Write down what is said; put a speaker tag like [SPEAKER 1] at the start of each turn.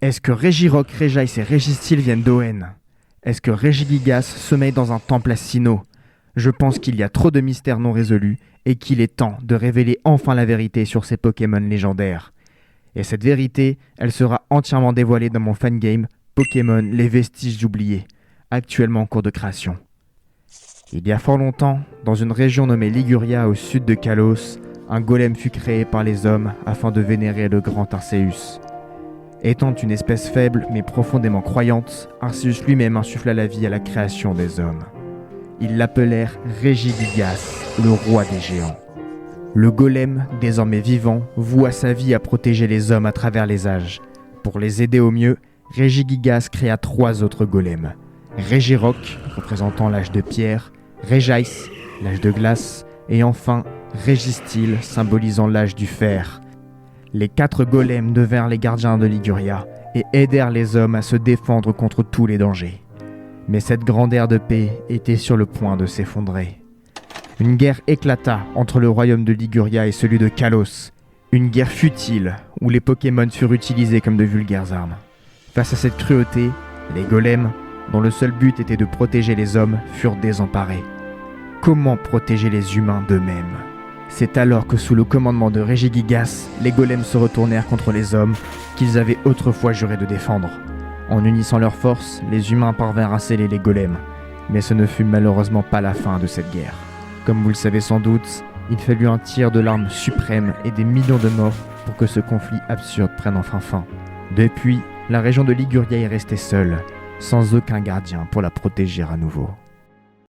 [SPEAKER 1] Est-ce que Régirock, Réjaïs et Régistil viennent d'Oen? Est-ce que Régigigas sommeille dans un temple à Sinnoh? Je pense qu'il y a trop de mystères non résolus et qu'il est temps de révéler enfin la vérité sur ces Pokémon légendaires. Et cette vérité, elle sera entièrement dévoilée dans mon fangame Pokémon Les Vestiges oubliés, actuellement en cours de création. Il y a fort longtemps, dans une région nommée Liguria au sud de Kalos, un golem fut créé par les hommes afin de vénérer le grand Arceus. Étant une espèce faible mais profondément croyante, Arceus lui-même insuffla la vie à la création des hommes. Ils l'appelèrent Régigigas, le roi des géants. Le golem, désormais vivant, voua sa vie à protéger les hommes à travers les âges. Pour les aider au mieux, Régigigas créa 3 autres golems. Régirock, représentant l'âge de pierre, Réjaïs, l'âge de glace, et enfin Régistil, symbolisant l'âge du fer. Les 4 golems devinrent les gardiens de Liguria et aidèrent les hommes à se défendre contre tous les dangers. Mais cette grande ère de paix était sur le point de s'effondrer. Une guerre éclata entre le royaume de Liguria et celui de Kalos. Une guerre futile où les Pokémon furent utilisés comme de vulgaires armes. Face à cette cruauté, les golems, dont le seul but était de protéger les hommes, furent désemparés. Comment protéger les humains d'eux-mêmes? C'est alors que sous le commandement de Régigigas, les golems se retournèrent contre les hommes qu'ils avaient autrefois juré de défendre. En unissant leurs forces, les humains parvinrent à sceller les golems. Mais ce ne fut malheureusement pas la fin de cette guerre. Comme vous le savez sans doute, il fallut un tir de l'arme suprême et des millions de morts pour que ce conflit absurde prenne enfin fin. Depuis, la région de Liguria est restée seule, sans aucun gardien pour la protéger à nouveau.